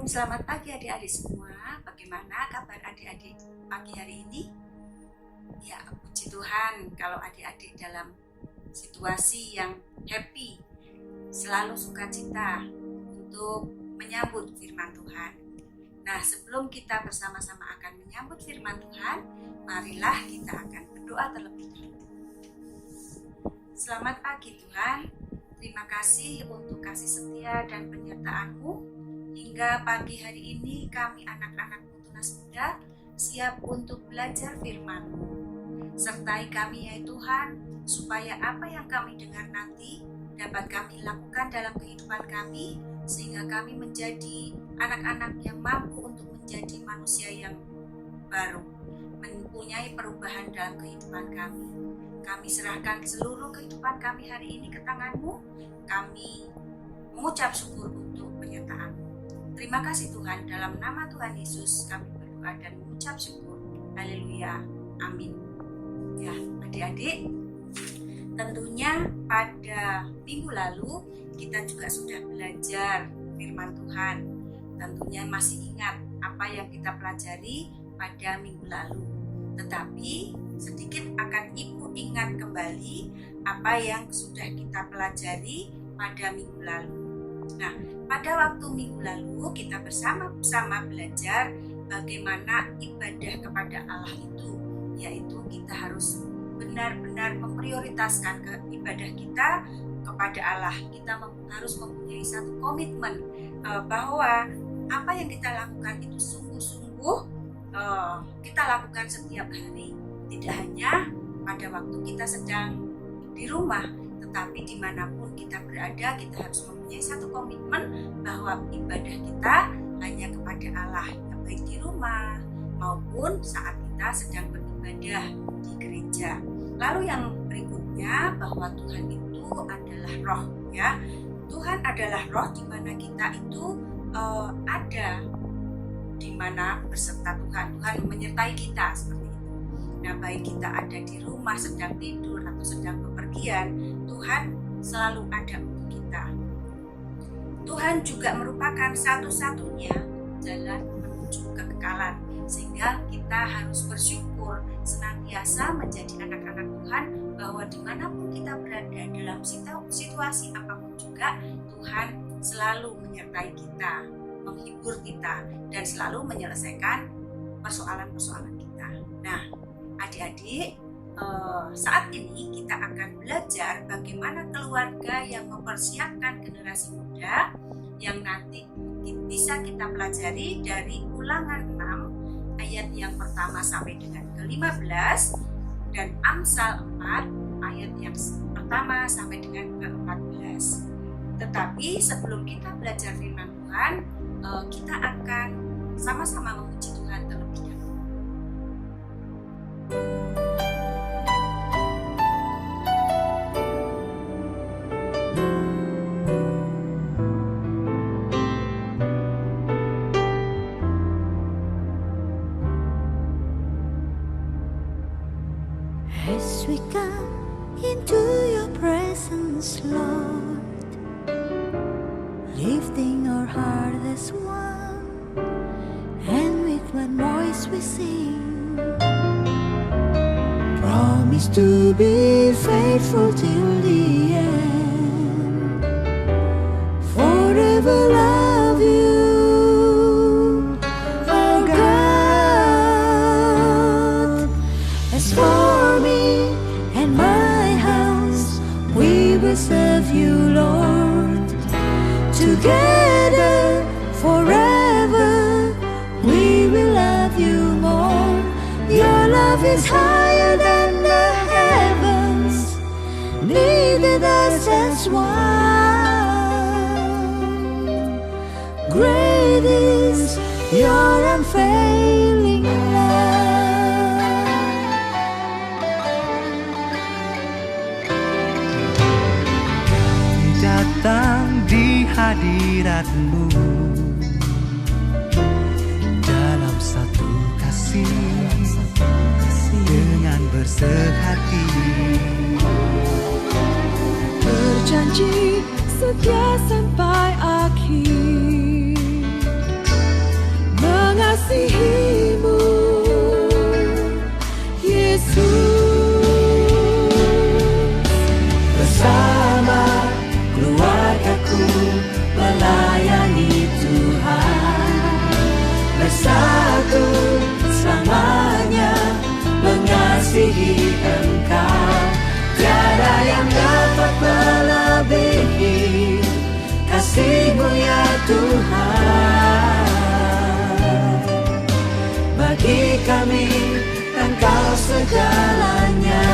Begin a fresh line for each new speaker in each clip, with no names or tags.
Selamat pagi adik-adik semua. Bagaimana kabar adik-adik pagi hari ini? Ya, puji Tuhan kalau adik-adik dalam situasi yang happy, selalu sukacita untuk menyambut firman Tuhan. Nah, sebelum kita bersama-sama akan menyambut firman Tuhan, marilah kita akan berdoa terlebih dahulu. Selamat pagi Tuhan, terima kasih untuk kasih setia dan penyertaan-Mu. Hingga pagi hari ini kami anak-anak-Mu tunas muda siap untuk belajar firman-Mu. Sertai kami ya Tuhan, supaya apa yang kami dengar nanti dapat kami lakukan dalam kehidupan kami, sehingga kami menjadi anak-anak yang mampu untuk menjadi manusia yang baru, mempunyai perubahan dalam kehidupan kami. Kami serahkan seluruh kehidupan kami hari ini ke tangan-Mu. Kami mengucap syukur untuk penyertaan-Mu. Terima kasih Tuhan, dalam nama Tuhan Yesus kami berdoa dan mengucap syukur. Haleluya, amin. Ya, adik-adik, tentunya pada minggu lalu kita juga sudah belajar firman Tuhan. Tentunya masih ingat apa yang kita pelajari pada minggu lalu. Tetapi sedikit akan Ibu ingat kembali apa yang sudah kita pelajari pada minggu lalu. Nah, pada waktu minggu lalu kita bersama-sama belajar bagaimana ibadah kepada Allah itu, yaitu kita harus benar-benar memprioritaskan ibadah kita kepada Allah. Kita harus mempunyai satu komitmen bahwa apa yang kita lakukan itu sungguh-sungguh kita lakukan setiap hari, tidak hanya pada waktu kita sedang di rumah, tetapi dimanapun kita berada, kita harus mempunyai satu komitmen bahwa ibadah kita hanya kepada Allah, baik di rumah maupun saat kita sedang beribadah di gereja. Lalu yang berikutnya, bahwa Tuhan itu adalah roh, ya. Tuhan adalah roh, di mana kita itu ada di mana beserta Tuhan. Tuhan menyertai kita seperti itu. Nah, baik kita ada di rumah sedang tidur atau sedang bepergian, Tuhan selalu ada untuk kita. Tuhan juga merupakan satu-satunya jalan menuju kekekalan, sehingga kita harus bersyukur senantiasa menjadi anak-anak Tuhan, bahwa dimanapun kita berada dalam situasi apapun juga, Tuhan selalu menyertai kita, menghibur kita, dan selalu menyelesaikan persoalan-persoalan kita. Nah, adik-adik, saat ini kita akan belajar bagaimana keluarga yang mempersiapkan generasi muda, yang nanti bisa kita pelajari dari Ulangan 6 ayat yang pertama sampai dengan ke-15 dan Amsal 4 ayat yang pertama sampai dengan ke-14. Tetapi sebelum kita belajar firman Tuhan, kita akan sama-sama memuji Tuhan terlebih dahulu.
As we come into your presence, Lord, lifting our heart as one, and with one voice we sing, promise to be faithful till the end, forever love you. Serve you, Lord, together forever. We will love you more. Your love is higher than the heavens, needed us as one. Great is your unfailing love.
Datang di hadirat-Mu dalam satu kasih dengan bersehati,
berjanji setia sampai akhir. mengasihimu, Yesus.
Bersama keluargaku melayani Tuhan, bersatu selamanya mengasihi Engkau. Tiada yang dapat melebihi kasih-Mu ya Tuhan. Bagi kami Engkau segalanya.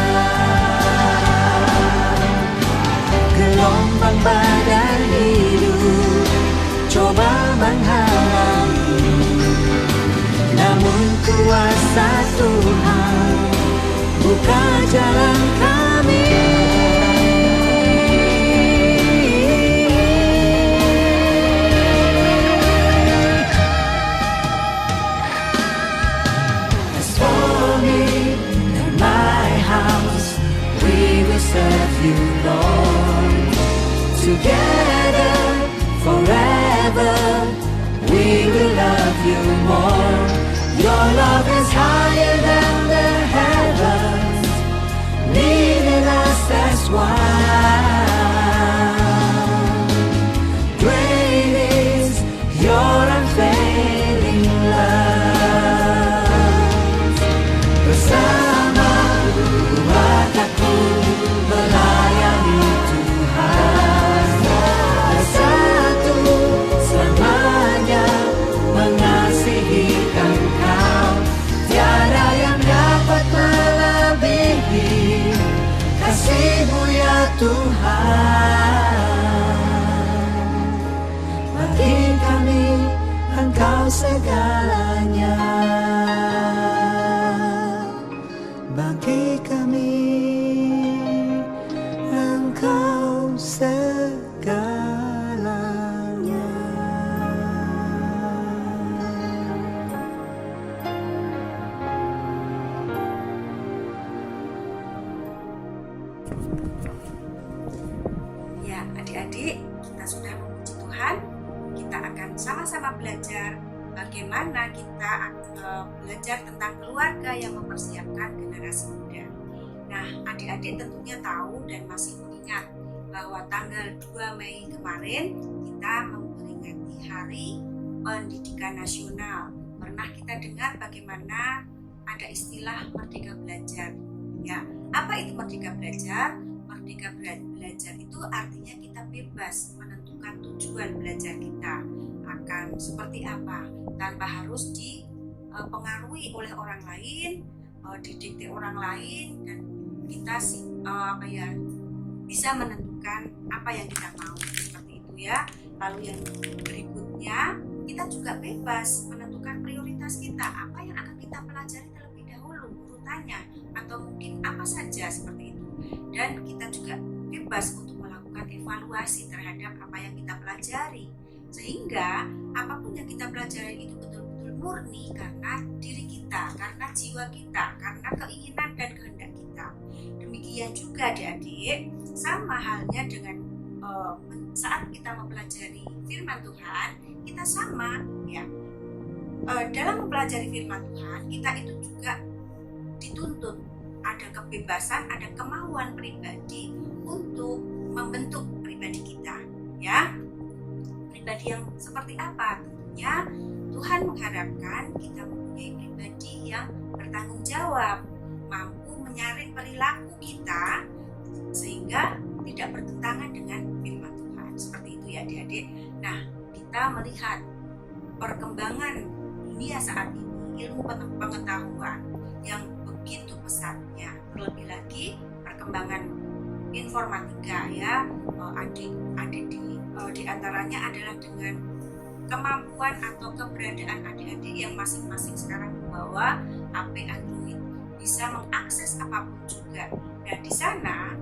Gelombang badai hidup coba menghalangi, namun kuasa Tuhan buka jalan kami. As for me and my house, we will serve you, Lord. Together, forever, we will love you more. Your love is higher than the heavens, leading us, that's why. Great is your unfailing love. Bersama keluargaku melayani Tuhan, bersatu selamanya mengasihi Engkau. Tiada yang dapat melebihi kasih-Mu ya Tuhan. Bagi kami Engkau segalanya. Bagi kami Engkau segalanya.
Ya, adik-adik, kita sudah memuji Tuhan. Kita akan sama-sama belajar bagaimana kita belajar tentang keluarga yang mempersiapkan generasi muda. Nah, adik-adik tentunya tahu dan masih mengingat bahwa tanggal 2 Mei kemarin kita memperingati Hari Pendidikan Nasional. Pernah kita dengar bagaimana ada istilah Merdeka Belajar. Ya, apa itu Merdeka Belajar? Merdeka belajar itu artinya kita bebas menentukan tujuan belajar kita akan seperti apa, tanpa harus dipengaruhi oleh orang lain, didikte orang lain, dan kita bisa menentukan apa yang kita mau, seperti itu ya. Lalu yang berikutnya, kita juga bebas menentukan prioritas kita, apa yang akan kita pelajari terlebih dahulu, urutannya, atau mungkin apa saja seperti itu. Dan kita juga bebas untuk melakukan evaluasi terhadap apa yang kita pelajari, sehingga apapun yang kita pelajari itu betul-betul murni karena diri kita, karena jiwa kita, karena keinginan dan kehendak kita. Demikian juga adik-adik, sama halnya dengan saat kita mempelajari firman Tuhan, kita sama ya. Dalam mempelajari firman Tuhan, kita itu juga dituntut ada kebebasan, ada kemauan pribadi untuk membentuk pribadi kita, ya. Pribadi yang seperti apa? Tentunya Tuhan mengharapkan kita mempunyai pribadi yang bertanggung jawab, mampu menyaring perilaku kita sehingga tidak bertentangan dengan firman Tuhan. Seperti itu ya adik-adik. Nah, kita melihat perkembangan dunia saat ini, ilmu pengetahuan yang begitu pesatnya, terlebih lagi perkembangan informatika ya, adik-adik di antaranya adalah dengan kemampuan atau keberadaan adik-adik yang masing-masing sekarang membawa HP Android, bisa mengakses apapun juga. Dan di sana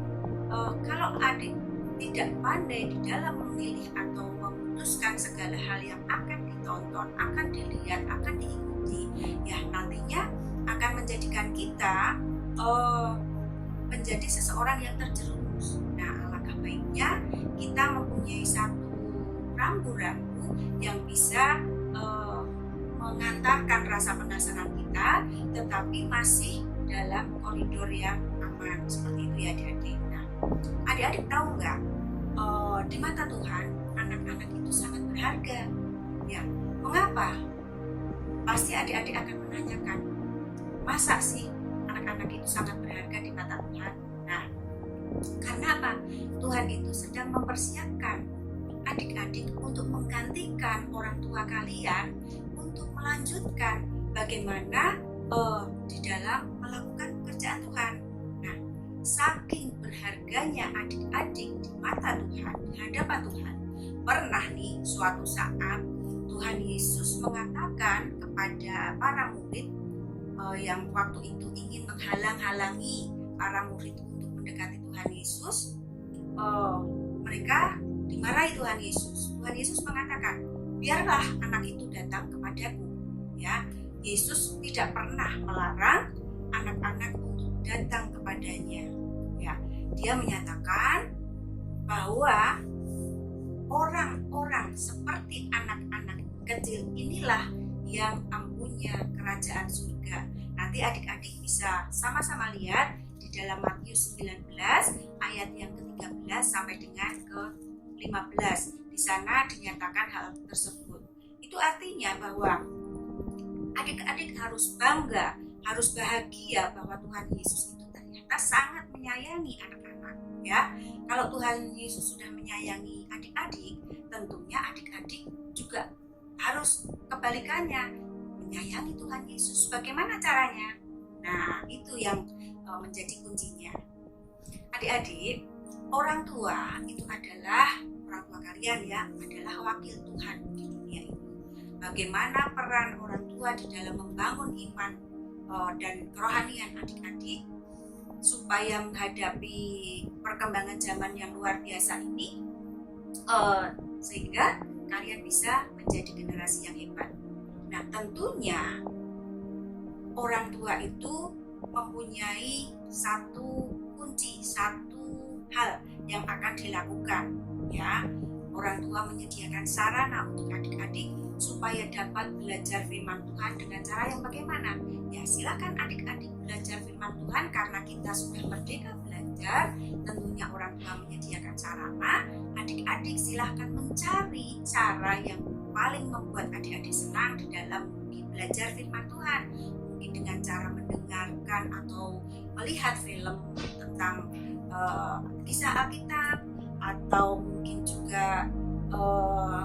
kalau adik tidak pandai di dalam memilih atau memutuskan segala hal yang akan ditonton, akan dilihat, akan diikuti, ya nantinya akan menjadikan kita menjadi seseorang yang terjerumus. Nah, alangkah baiknya kita mempunyai satu rambu-rambu yang bisa mengantarkan rasa penasaran kita, tetapi masih dalam koridor yang aman. Seperti itu ya adik-adik. Nah, adik-adik tahu nggak, di mata Tuhan anak-anak itu sangat berharga. Ya, mengapa? Pasti adik-adik akan menanyakan, masa sih anak-anak itu sangat berharga di mata Tuhan? Nah, karena apa? Tuhan itu sedang mempersiapkan adik-adik untuk menggantikan orang tua kalian untuk melanjutkan bagaimana di dalam melakukan pekerjaan Tuhan. Nah, saking berharganya adik-adik di mata Tuhan, di hadapan Tuhan, pernah nih suatu saat Tuhan Yesus mengatakan kepada para murid yang waktu itu ingin menghalang-halangi para murid untuk mendekati Tuhan Yesus, mereka dimarahi Tuhan Yesus. Tuhan Yesus mengatakan, biarlah anak itu datang kepadaku. Ya, Yesus tidak pernah melarang anak-anak untuk datang kepadanya. Ya, dia menyatakan bahwa orang-orang seperti anak-anak kecil inilah yang mempunyai kerajaan surga. Nanti adik-adik bisa sama-sama lihat di dalam Matius 19 ayat yang ke-13 sampai dengan ke-15. Di sana dinyatakan hal tersebut. Itu artinya bahwa adik-adik harus bangga, harus bahagia bahwa Tuhan Yesus itu ternyata sangat menyayangi anak-anak. Ya, kalau Tuhan Yesus sudah menyayangi adik-adik, tentunya adik-adik juga harus kebalikannya, menyayangi Tuhan Yesus. Bagaimana caranya? Nah, itu yang menjadi kuncinya. Adik-adik, orang tua itu adalah orang tua kalian ya, adalah wakil Tuhan di dunia ini. Bagaimana peran orang tua di dalam membangun iman dan kerohanian adik-adik supaya menghadapi perkembangan zaman yang luar biasa ini, sehingga kalian bisa menjadi generasi yang hebat. Nah, tentunya orang tua itu mempunyai satu kunci, satu hal yang akan dilakukan. Ya, orang tua menyediakan sarana untuk adik-adik supaya dapat belajar firman Tuhan dengan cara yang bagaimana? Ya, silakan adik-adik belajar firman Tuhan karena kita sudah merdeka belajar. Tentunya orang tua menyediakan sarana. Adik-adik silahkan mencari cara yang paling membuat adik-adik senang di dalam belajar firman Tuhan. Mungkin dengan cara mendengarkan atau melihat film tentang kisah Alkitab, atau mungkin juga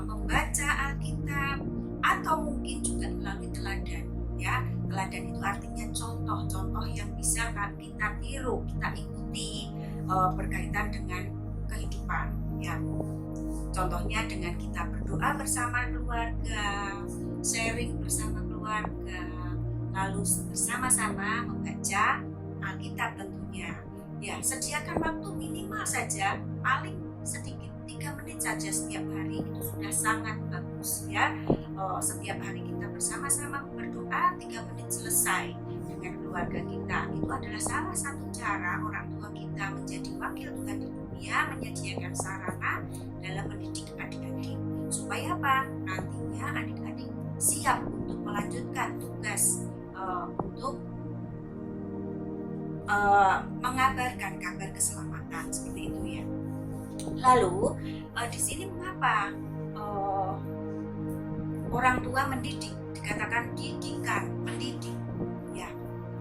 membaca Alkitab, atau mungkin juga melalui teladan. Ya, teladan itu artinya contoh-contoh yang bisa kita tiru, kita ikuti berkaitan dengan kehidupan. Ya, contohnya dengan kita berdoa bersama keluarga, sharing bersama keluarga, lalu bersama-sama membaca Alkitab tentunya. Ya, sediakan waktu minimal saja, paling sedikit 3 menit saja setiap hari, itu sudah sangat bagus ya. Setiap hari kita bersama-sama berdoa 3 menit selesai dengan keluarga kita. Itu adalah salah satu cara orang tua kita menjadi wakil Tuhan di dunia, menyediakan sarana dalam mendidik adik-adik. Supaya apa? Nantinya adik-adik siap untuk melanjutkan tugas untuk mengabarkan kabar keselamatan, seperti itu ya. Lalu di sini mengapa orang tua mendidik, dikatakan didikan, mendidik ya,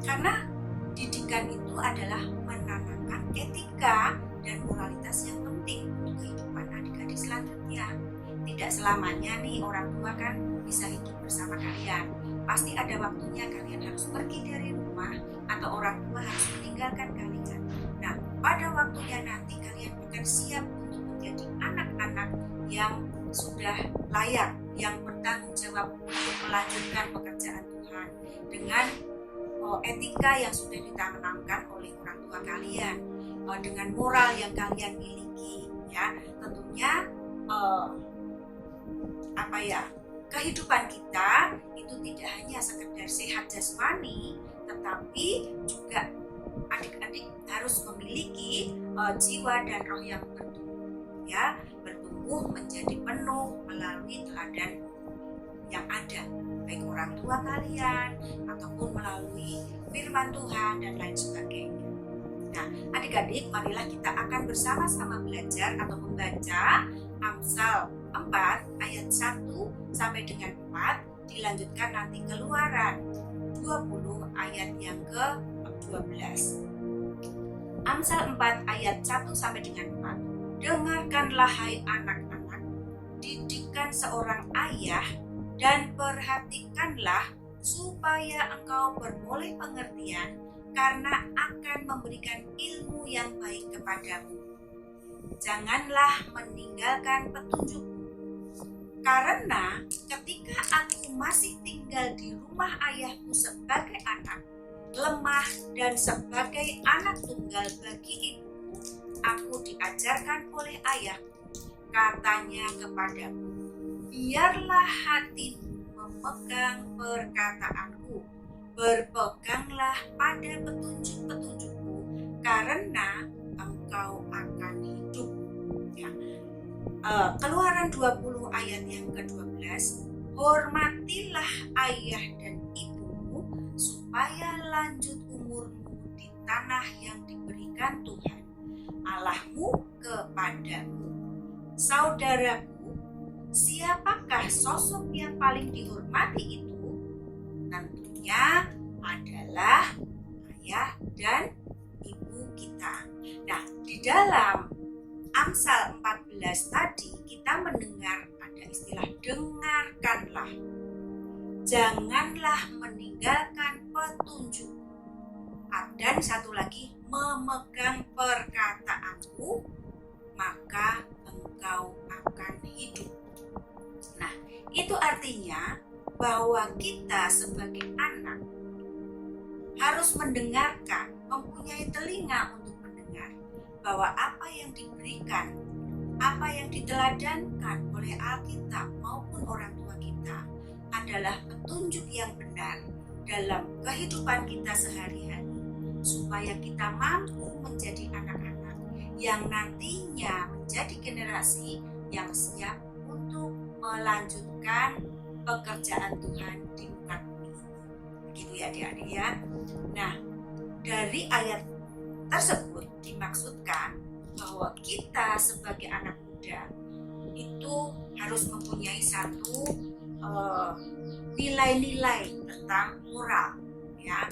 karena didikan itu adalah menanamkan etika dan moralitas yang penting untuk kehidupan adik-adik selanjutnya. Tidak selamanya nih orang tua kan bisa hidup bersama kalian. Pasti ada waktunya kalian harus pergi dari rumah atau orang tua harus meninggalkan kalian. Nah, pada waktunya nanti kalian akan siap untuk menjadi anak-anak yang sudah layak, yang bertanggung jawab untuk melanjutkan pekerjaan Tuhan dengan etika yang sudah ditanamkan oleh orang tua kalian, dengan moral yang kalian miliki ya. Tentunya kehidupan kita itu tidak hanya sekedar sehat jasmani, tetapi juga adik-adik harus memiliki jiwa dan roh yang bertumbuh ya, bertumbuh menjadi penuh melalui teladan yang ada. baik orang tua kalian ataupun melalui firman Tuhan dan lain sebagainya. Nah, adik-adik, marilah kita akan bersama-sama belajar atau membaca Amsal 4 ayat 1 sampai dengan 4, dilanjutkan nanti Keluaran 20 ayat yang ke-12. Amsal 4 ayat 1 sampai dengan 4. Dengarkanlah hai anak-anak, didikan seorang ayah dan perhatikanlah supaya engkau beroleh pengertian karena akan memberikan ilmu yang baik kepadamu. Janganlah meninggalkan petunjukku, karena ketika aku masih tinggal di rumah ayahku sebagai anak, lemah dan sebagai anak tunggal bagi ibuku, aku diajarkan oleh ayahku. Katanya kepadaku, biarlah hatimu memegang perkataanku, berpeganglah pada petunjuk-petunjukku, karena engkau akan hidup. Ya. Keluaran 20 ayat yang ke-12, hormatilah ayah dan ibumu supaya lanjut umurmu di tanah yang diberikan Tuhan Allahmu kepadamu. Saudaraku, siapakah sosok yang paling dihormati itu? Tentunya adalah ayah dan ibu kita. Nah, di dalam Amsal 14 tadi kita mendengar ada istilah dengarkanlah. Janganlah meninggalkan petunjuk. Dan satu lagi, memegang perkataanku, maka engkau akan hidup. Nah, itu artinya bahwa kita sebagai anak harus mendengarkan, mempunyai telinga untuk mendengar bahwa apa yang diberikan, apa yang diteladankan oleh Alkitab maupun orang tua kita adalah petunjuk yang benar dalam kehidupan kita sehari-hari, supaya kita mampu menjadi anak-anak yang nantinya menjadi generasi yang siap untuk melanjutkan pekerjaan Tuhan di muka bumi. Begitu ya adik-adik ya. Nah, dari ayat tersebut dimaksudkan bahwa kita sebagai anak muda itu harus mempunyai satu nilai-nilai tentang moral, ya.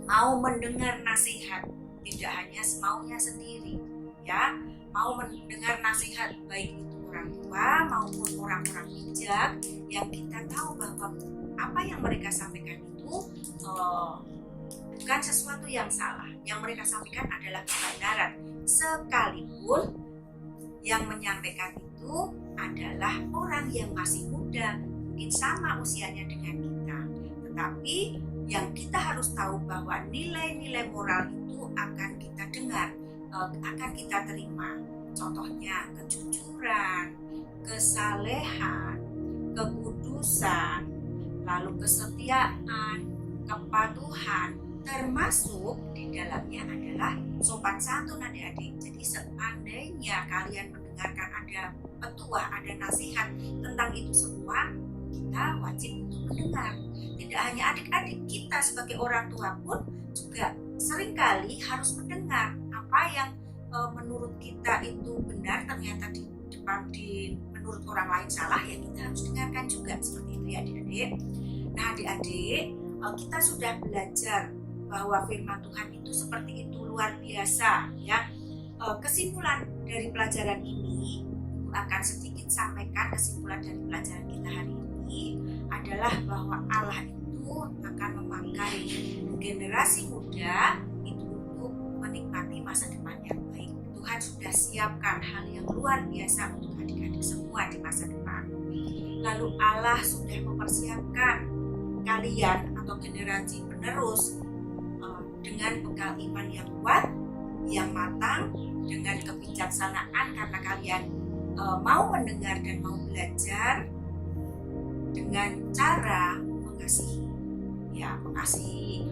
Mau mendengar nasihat, tidak hanya semaunya sendiri, ya. Mau mendengar nasihat baik itu orang tua maupun orang-orang bijak yang kita tahu bahwa apa yang mereka sampaikan itu bukan sesuatu yang salah. Yang mereka sampaikan adalah kebenaran, sekalipun yang menyampaikan itu adalah orang yang masih muda, mungkin sama usianya dengan kita. Tetapi yang kita harus tahu bahwa nilai-nilai moral itu akan kita dengar, akan kita terima. Contohnya kejujuran, kesalehan, kekudusan, lalu kesetiaan, kepatuhan, termasuk di dalamnya adalah sopan santun adik-adik. Jadi seandainya kalian mendengarkan ada petuah, ada nasihat tentang itu semua, kita wajib untuk mendengar. Tidak hanya adik-adik, kita sebagai orang tua pun juga seringkali harus mendengar apa yang menurut kita itu benar, ternyata di depan menurut orang lain salah, ya kita harus dengarkan juga, seperti itu ya adik-adik. Nah adik-adik, kita sudah belajar bahwa firman Tuhan itu seperti itu, luar biasa ya. Kesimpulan dari pelajaran ini, Ibu akan sedikit sampaikan kesimpulan dari pelajaran kita hari ini adalah bahwa Allah itu akan memakai generasi muda itu untuk menikmati masa depan yang baik. Tuhan sudah siapkan hal yang luar biasa untuk adik-adik semua di masa depan. Lalu Allah sudah mempersiapkan kalian atau generasi penerus dengan bekal iman yang kuat, yang matang, dengan kebijaksanaan karena kalian mau mendengar dan mau belajar dengan cara mengasihi, ya mengasihi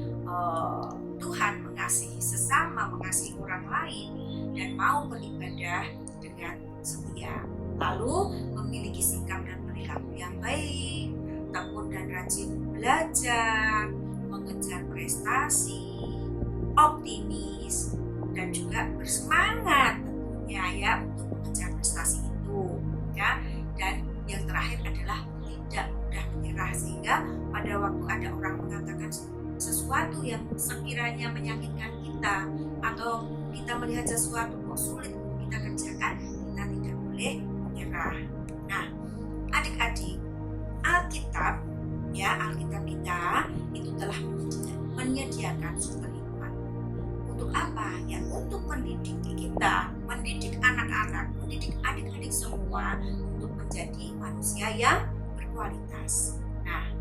Tuhan, mengasihi sesama, mengasihi orang lain, dan mau beribadah dengan setia. Lalu memiliki sikap dan perilaku yang baik, tekun dan rajin belajar, mengejar prestasi, optimis, dan juga bersemangat tentunya ya untuk mengejar prestasi itu ya. Dan yang terakhir adalah tidak mudah menyerah, sehingga pada waktu ada orang mengatakan sesuatu yang sekiranya menyakitkan kita atau kita melihat sesuatu kok sulit untuk kita kerjakan, kita tidak boleh menyerah. Nah, adik-adik, Alkitab kita itu telah menyediakan sumber hikmat. Untuk apa? Ya untuk mendidik kita, mendidik anak-anak, mendidik adik-adik semua untuk menjadi manusia yang berkualitas. Nah,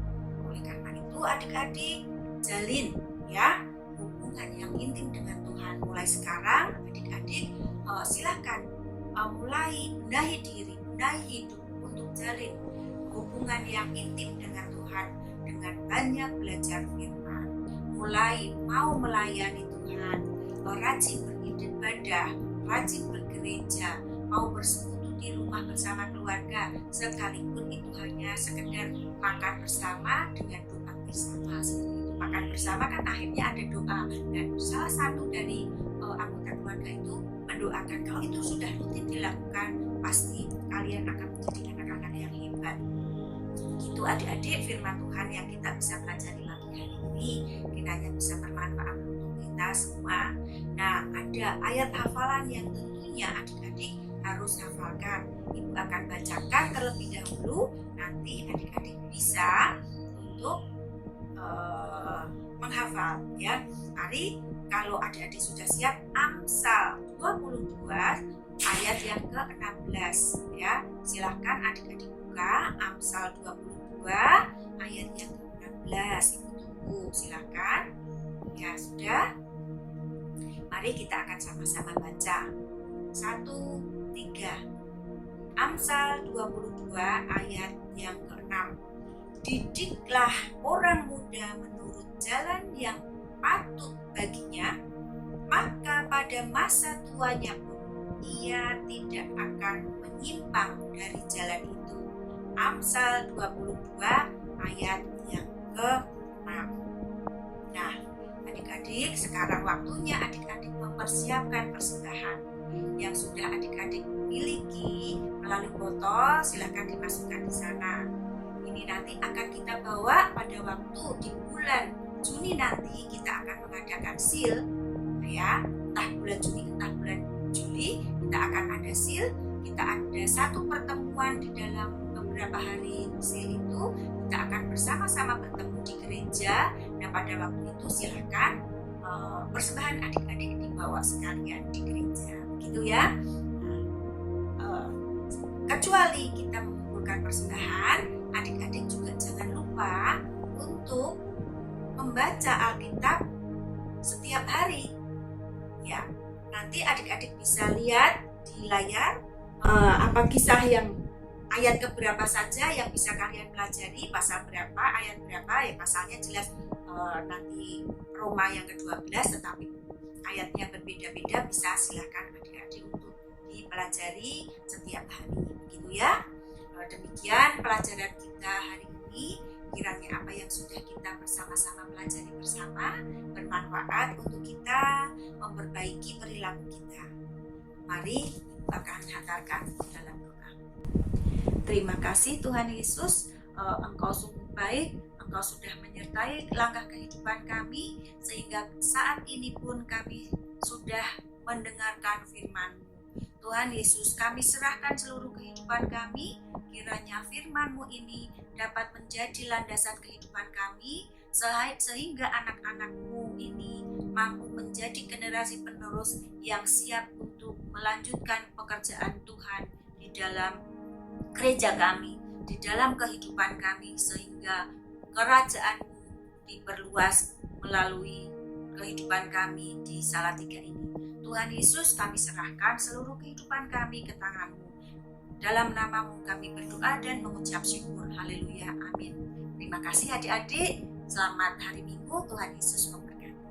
oleh karena itu adik-adik jalin ya hubungan yang intim dengan Tuhan. Mulai sekarang adik-adik silahkan mulai benahi diri, benahi hidup untuk jalin hubungan yang intim dengan Tuhan dengan banyak belajar firman, mulai mau melayani Tuhan, rajin beribadah, rajin bergereja, mau bersekutu di rumah bersama keluarga, sekalipun itu hanya sekedar makan bersama dengan doa bersama. Seperti itu, makan bersama kan akhirnya ada doa, dan salah satu dari anggota keluarga itu mendoakan. Kalau itu sudah rutin dilakukan, pasti kalian akan menjadi anak-anak yang hebat. Itu adik-adik firman Tuhan yang kita bisa pelajari pagi hari ini, kiranya bisa bermanfaat untuk kita semua. Nah, ada ayat hafalan yang tentunya adik-adik harus hafalkan. Ibu akan bacakan terlebih dahulu, nanti adik-adik bisa untuk menghafal ya. Mari, kalau adik-adik sudah siap, Amsal 22 ayat yang ke-16 ya. Silahkan adik-adik buka Amsal 22 ayat yang ke-16. Ibu tunggu, silahkan. Ya sudah. Mari kita akan sama-sama baca. 1, 3. Amsal 22 ayat yang ke-6. Didiklah orang muda menurut jalan yang patut baginya, maka pada masa tuanya pun ia tidak akan menyimpang dari jalan itu. Amsal 22 ayat yang ke-6. Nah, adik-adik, sekarang waktunya adik-adik mempersiapkan persembahan yang sudah adik-adik miliki melalui botol. Silakan dimasukkan di sana. Ini nanti akan kita bawa pada waktu di bulan Juni nanti. Kita akan mengadakan seal ya, entah bulan Juni entah bulan Juli kita akan ada seal. Kita ada satu pertemuan di dalam beberapa hari seal itu, kita akan bersama-sama bertemu di gereja. Nah, pada waktu itu silakan persembahan adik-adik dibawa sekalian di gereja, gitu ya. Kecuali kita mengumpulkan persembahan, adik-adik juga jangan lupa untuk membaca Alkitab setiap hari ya. Nanti adik-adik bisa lihat di layar apa kisah yang ayat keberapa saja yang bisa kalian pelajari, pasal berapa, ayat berapa ya. Pasalnya jelas nanti Roma yang ke-12, tetapi ayatnya berbeda-beda. Bisa silakan adik-adik untuk dipelajari setiap hari, begitu ya. Demikian pelajaran kita hari ini. Kiranya apa yang sudah kita bersama-sama pelajari bersama bermanfaat untuk kita memperbaiki perilaku kita. Mari Ibu akan hantarkan dalam doa. Terima kasih Tuhan Yesus, Engkau sungguh baik, Engkau sudah menyertai langkah kehidupan kami, sehingga saat ini pun kami sudah mendengarkan firman-Mu. Tuhan Yesus, kami serahkan seluruh kehidupan kami, kiranya firman-Mu ini dapat menjadi landasan kehidupan kami, sehingga anak-anak-Mu ini mampu menjadi generasi penerus yang siap untuk melanjutkan pekerjaan Tuhan di dalam gereja kami, di dalam kehidupan kami, sehingga kerajaan-Mu diperluas melalui kehidupan kami di Salatiga ini. Tuhan Yesus, kami serahkan seluruh kehidupan kami ke tangan-Mu. Dalam nama-Mu kami berdoa dan mengucap syukur. Haleluya, amin. Terima kasih adik-adik. Selamat hari Minggu, Tuhan Yesus memberkati.